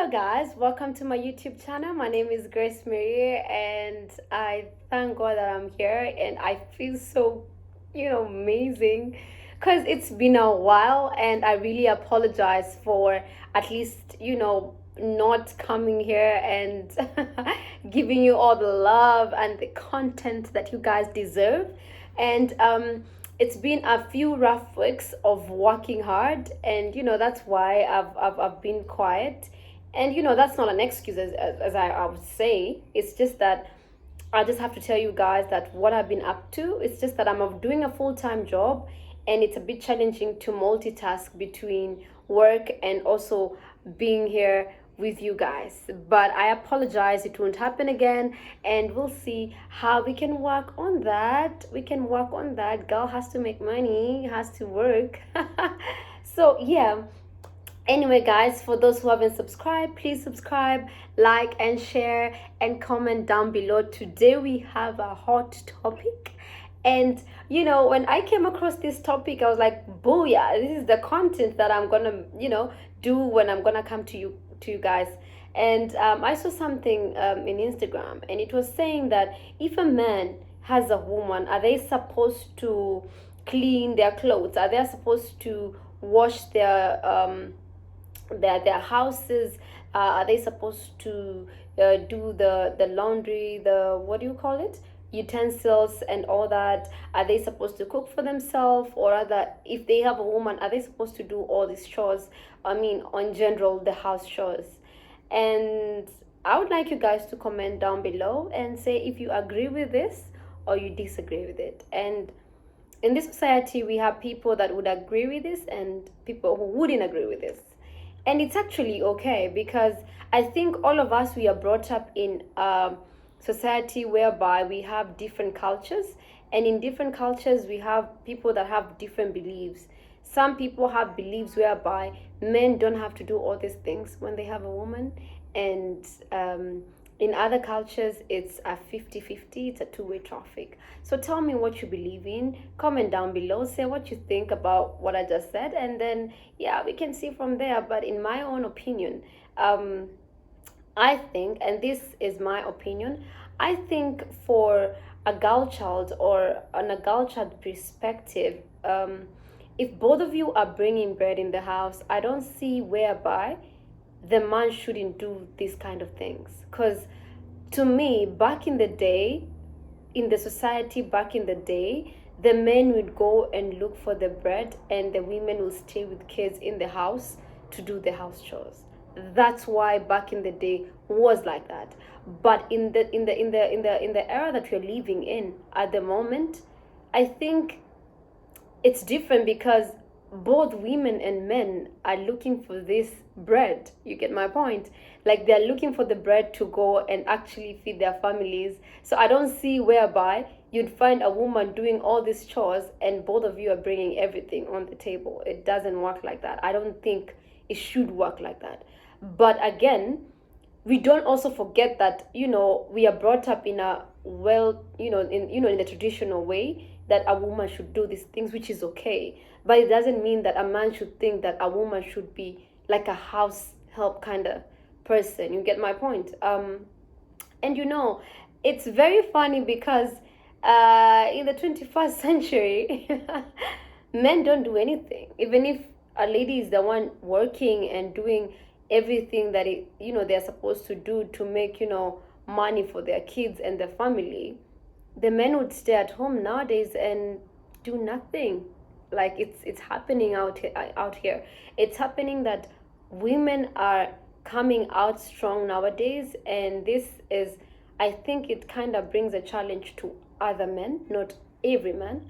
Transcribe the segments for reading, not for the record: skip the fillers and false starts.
Hello, guys. Welcome to my YouTube channel. My name is Grace Marie, and I thank God that I'm here. And I feel so, amazing because it's been a while, and I really apologize for at least, not coming here and giving you all the love and the content that you guys deserve. And it's been a few rough weeks of working hard, and that's why I've been quiet. And that's not an excuse, as I would say. It's just that I just have to tell you guys that what I've been up to. It's just that I'm doing a full-time job, and it's a bit challenging to multitask between work and also being here with you guys. But I apologize, it won't happen again, and we'll see how we can work on that. We can work on that. Girl has to make money, has to work. So yeah. Anyway, guys, for those who haven't subscribed, please subscribe, like, and share, and comment down below. Today we have a hot topic. And when I came across this topic, I was like, booyah, this is the content that I'm gonna, do when I'm gonna come to you guys. And I saw something in Instagram, and it was saying that if a man has a woman, are they supposed to clean their clothes? Are they supposed to wash their houses? Are they supposed to do the laundry, the, what do you call it, utensils and all that? Are they supposed to cook for themselves, or other, if they have a woman, are they supposed to do all these chores? I mean, in general, the house chores. And I would like you guys to comment down below and say if you agree with this or you disagree with it. And in this society, we have people that would agree with this and people who wouldn't agree with this. And it's actually okay, because I think all of us, we are brought up in a society whereby we have different cultures, and in different cultures we have people that have different beliefs. Some people have beliefs whereby men don't have to do all these things when they have a woman, and in other cultures it's a 50-50, it's a two-way traffic. So tell me what you believe in, comment down below, say what you think about what I just said, and then yeah, we can see from there. But in my own opinion, I think, and this is my opinion, I think for a girl child, or on a girl child perspective, if both of you are bringing bread in the house, I don't see whereby the man shouldn't do these kind of things. Because to me, back in the day, in the society back in the day, the men would go and look for the bread, and the women will stay with kids in the house to do the house chores. That's why back in the day was like that. But in the era that we're living in at the moment, I think it's different, because both women and men are looking for this bread. You get my point? Like, they're looking for the bread to go and actually feed their families. So I don't see whereby you'd find a woman doing all these chores and both of you are bringing everything on the table. It doesn't work like that. I don't think it should work like that. But again, we don't also forget that we are brought up in a, well, in the traditional way, that a woman should do these things, which is okay. But it doesn't mean that a man should think that a woman should be like a house help kind of person. You get my point? And it's very funny, because in the 21st century, men don't do anything. Even if a lady is the one working and doing everything that they're supposed to do to make money for their kids and their family, the men would stay at home nowadays and do nothing. Like, it's happening out here. It's happening that women are coming out strong nowadays, and this is, I think, it kind of brings a challenge to other men, not every man,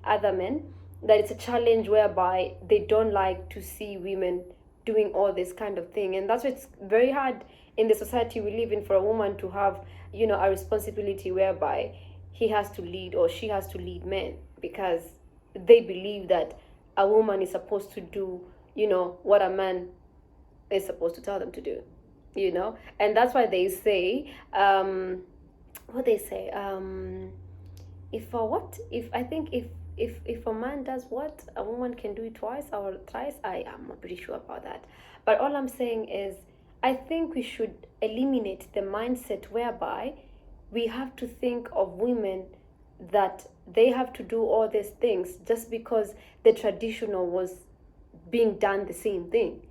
other men, that it's a challenge whereby they don't like to see women doing all this kind of thing. And that's why it's very hard in the society we live in for a woman to have a responsibility whereby he has to lead or she has to lead men, because they believe that a woman is supposed to do what a man is supposed to tell them to do. And that's why they say, what they say, if what if I think if a man does what, a woman can do it twice or thrice. I am not pretty sure about that. But all I'm saying is, I think we should eliminate the mindset whereby we have to think of women that they have to do all these things just because the traditional was being done the same thing.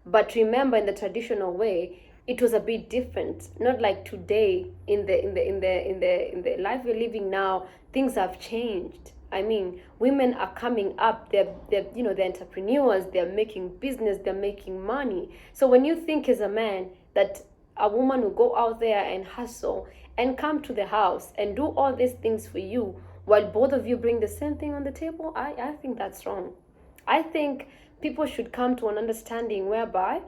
But remember, in the traditional way, it was a bit different. Not like today in the life we're living now, things have changed. I mean, women are coming up. They're entrepreneurs. They're making business. They're making money. So when you think as a man that a woman will go out there and hustle and come to the house and do all these things for you while both of you bring the same thing on the table, I think that's wrong. I think people should come to an understanding whereby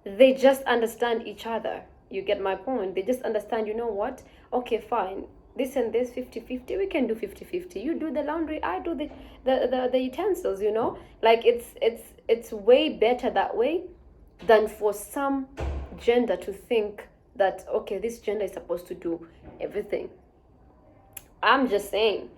they just understand each other. You get my point? They just understand, you know what? Okay, fine. This and this 50-50, we can do 50-50. You do the laundry, I do the utensils, you know? Like it's way better that way than for some gender to think that okay, this gender is supposed to do everything. I'm just saying.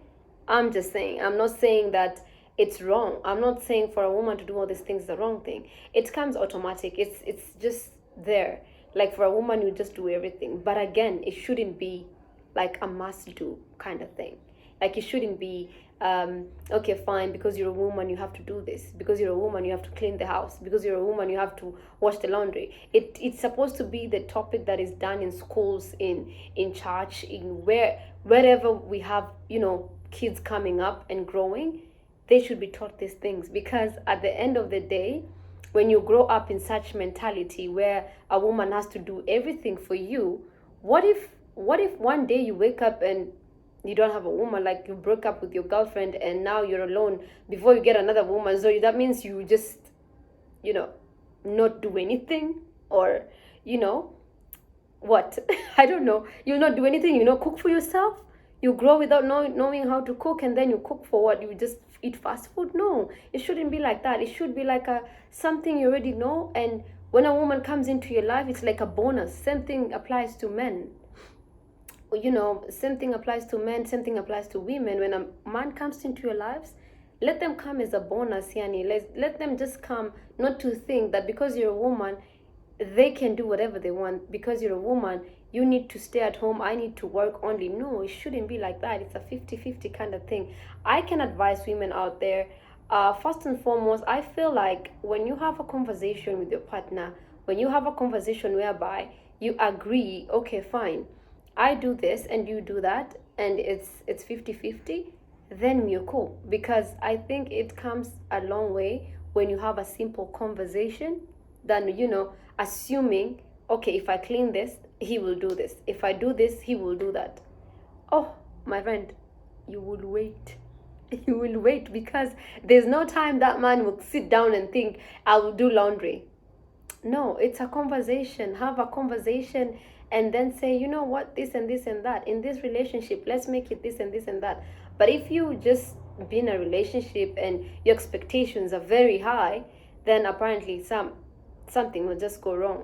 I'm not saying that it's wrong. I'm not saying for a woman to do all these things is the wrong thing. It comes automatic. It's just there. Like for a woman, you just do everything. But again, it shouldn't be like a must do kind of thing. Like it shouldn't be okay, fine, because you're a woman you have to do this. Because you're a woman you have to clean the house. Because you're a woman you have to wash the laundry. It's supposed to be the topic that is done in schools, in church, in wherever we have, kids coming up and growing. They should be taught these things, because at the end of the day, when you grow up in such mentality where a woman has to do everything for you, what if one day you wake up and you don't have a woman, like you broke up with your girlfriend and now you're alone before you get another woman? So that means you just, not do anything, or, what? I don't know. You'll not do anything, cook for yourself. You grow without knowing how to cook, and then you cook for what? You just eat fast food? No, it shouldn't be like that. It should be like something you already know. And when a woman comes into your life, it's like a bonus. Same thing applies to men. Same thing applies to men, same thing applies to women. When a man comes into your lives, let them come as a bonus, yani. Let them just come, not to think that because you're a woman, they can do whatever they want. Because you're a woman, you need to stay at home, I need to work only. No, it shouldn't be like that. It's a 50-50 kind of thing. I can advise women out there, first and foremost, I feel like when you have a conversation with your partner, when you have a conversation whereby you agree, okay, fine, I do this and you do that, and it's 50-50, then we're cool. Because I think it comes a long way when you have a simple conversation than, assuming, okay, if I clean this, he will do this. If I do this, he will do that. Oh, my friend, you will wait. You will wait, because there's no time that man will sit down and think, I will do laundry. No, it's a conversation. Have a conversation and then say, you know what, this and this and that. In this relationship, let's make it this and this and that. But if you just be in a relationship and your expectations are very high, then apparently something will just go wrong,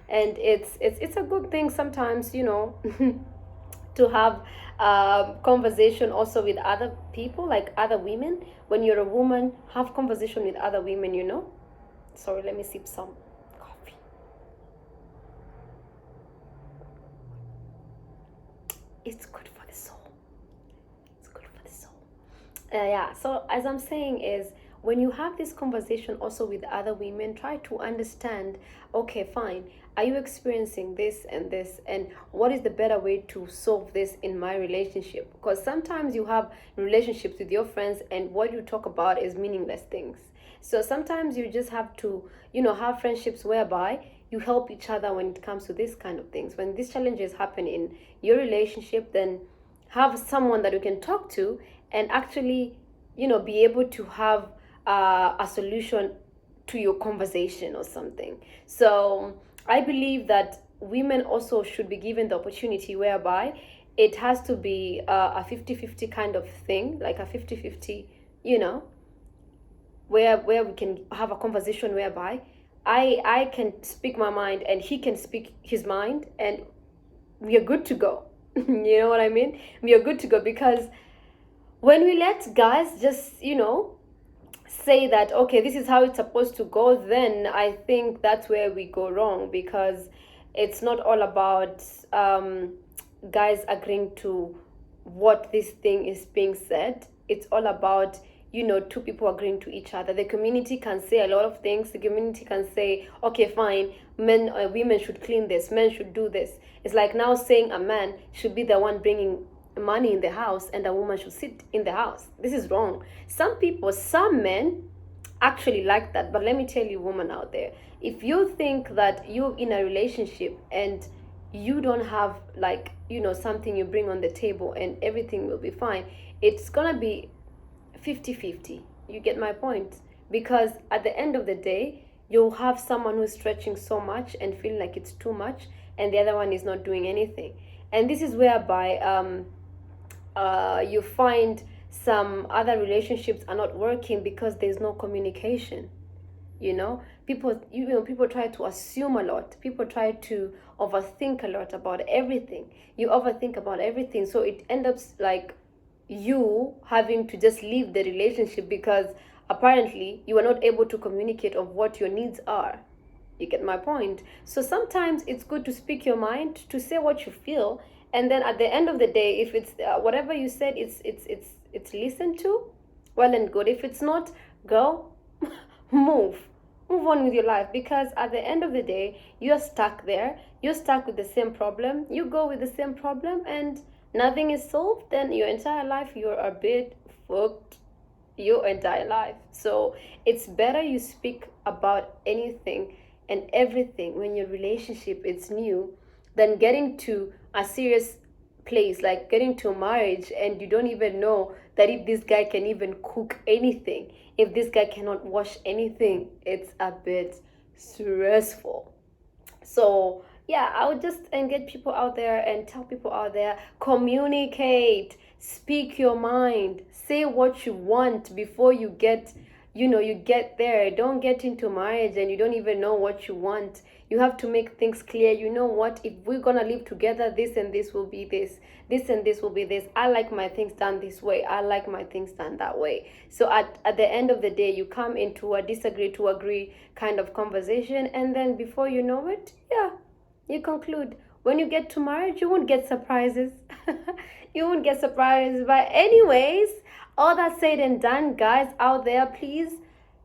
And it's a good thing sometimes, to have conversation also with other people, like other women. When you're a woman, have conversation with other women. Sorry, let me sip some coffee. It's good for the soul. It's good for the soul. Yeah, so as I'm saying is, when you have this conversation also with other women, try to understand, okay, fine, are you experiencing this, and what is the better way to solve this in my relationship? Because sometimes you have relationships with your friends and what you talk about is meaningless things. So sometimes you just have to, have friendships whereby you help each other when it comes to this kind of things. When these challenges happen in your relationship, then have someone that you can talk to and actually, be able to have a solution to your conversation or something. So I believe that women also should be given the opportunity whereby it has to be a 50-50 kind of thing, like a 50-50, where we can have a conversation whereby I can speak my mind and he can speak his mind, and we are good to go. You know what I mean? We are good to go, because when we let guys just, say that, okay, this is how it's supposed to go, then I think that's where we go wrong, because it's not all about guys agreeing to what this thing is being said. It's all about, two people agreeing to each other. The community can say a lot of things. The community can say, okay, fine, men, women should clean this, men should do this. It's like now saying a man should be the one bringing money in the house and a woman should sit in the house. This is wrong. Some men actually like that. But let me tell you, woman out there, if you think that you're in a relationship and you don't have, like, something you bring on the table and everything will be fine, it's gonna be 50-50. You get my point? Because at the end of the day, you'll have someone who's stretching so much and feeling like it's too much, and the other one is not doing anything. And this is whereby you find some other relationships are not working because there's no communication. People try to assume a lot. People try to overthink a lot about everything. You overthink about everything, so it ends up like you having to just leave the relationship because apparently you are not able to communicate of what your needs are. You get my point? So sometimes it's good to speak your mind, to say what you feel, and then at the end of the day, if it's whatever you said, it's listened to, well and good. If it's not, girl, move on with your life, because at the end of the day, you're stuck there. You're stuck with the same problem. You go with the same problem, and nothing is solved. Then your entire life, you're a bit fucked. Your entire life. So it's better you speak about anything and everything when your relationship is new than getting to a serious place, like getting to a marriage and you don't even know that if this guy can even cook anything, if this guy cannot wash anything. It's a bit stressful. So yeah, I would just engage people out there and tell people out there, communicate, speak your mind, say what you want before you get there. Don't get into marriage and you don't even know what you want. You have to make things clear. You know what, if we're gonna live together, this and this will be this and this will be this. I like my things done this way, I like my things done that way. So at the end of the day, you come into a disagree to agree kind of conversation, and then before you know it, yeah, you conclude. When you get to marriage, you won't get surprises. You won't get surprises. But anyways, all that said and done, guys out there, please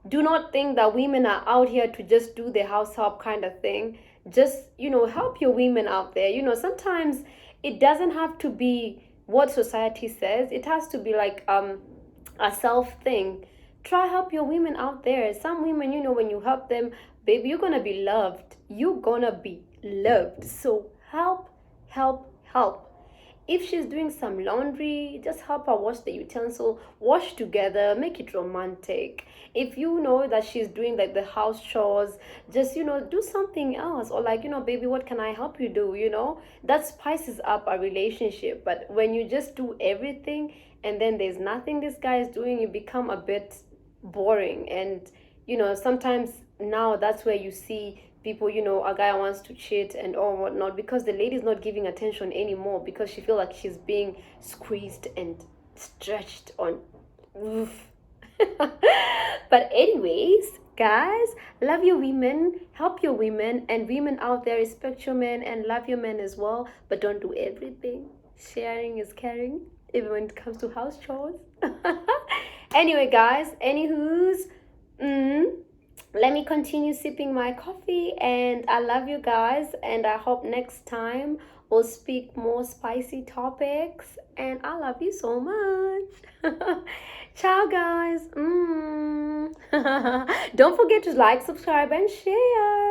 do not think that women are out here to just do the house help kind of thing. Just, help your women out there. Sometimes it doesn't have to be what society says. It has to be like a self thing. Try help your women out there. Some women, when you help them, baby, you're gonna be loved. You're gonna be loved. So help, help, help. If she's doing some laundry, just help her wash the utensil, wash together, make it romantic. If you know that she's doing like the house chores, just, do something else. Or like, baby, what can I help you do? That spices up a relationship. But when you just do everything and then there's nothing this guy is doing, you become a bit boring. And, sometimes now that's where you see people, a guy wants to cheat and all whatnot, because the lady's not giving attention anymore, because she feels like she's being squeezed and stretched on. Oof. But anyways, guys, love your women, help your women, and women out there, respect your men and love your men as well, but don't do everything. Sharing is caring, even when it comes to house chores. Anyway, guys, anywho's, let me continue sipping my coffee, and I love you guys, and I hope next time we'll speak more spicy topics, and I love you so much. Ciao, guys. Don't forget to like, subscribe, and share.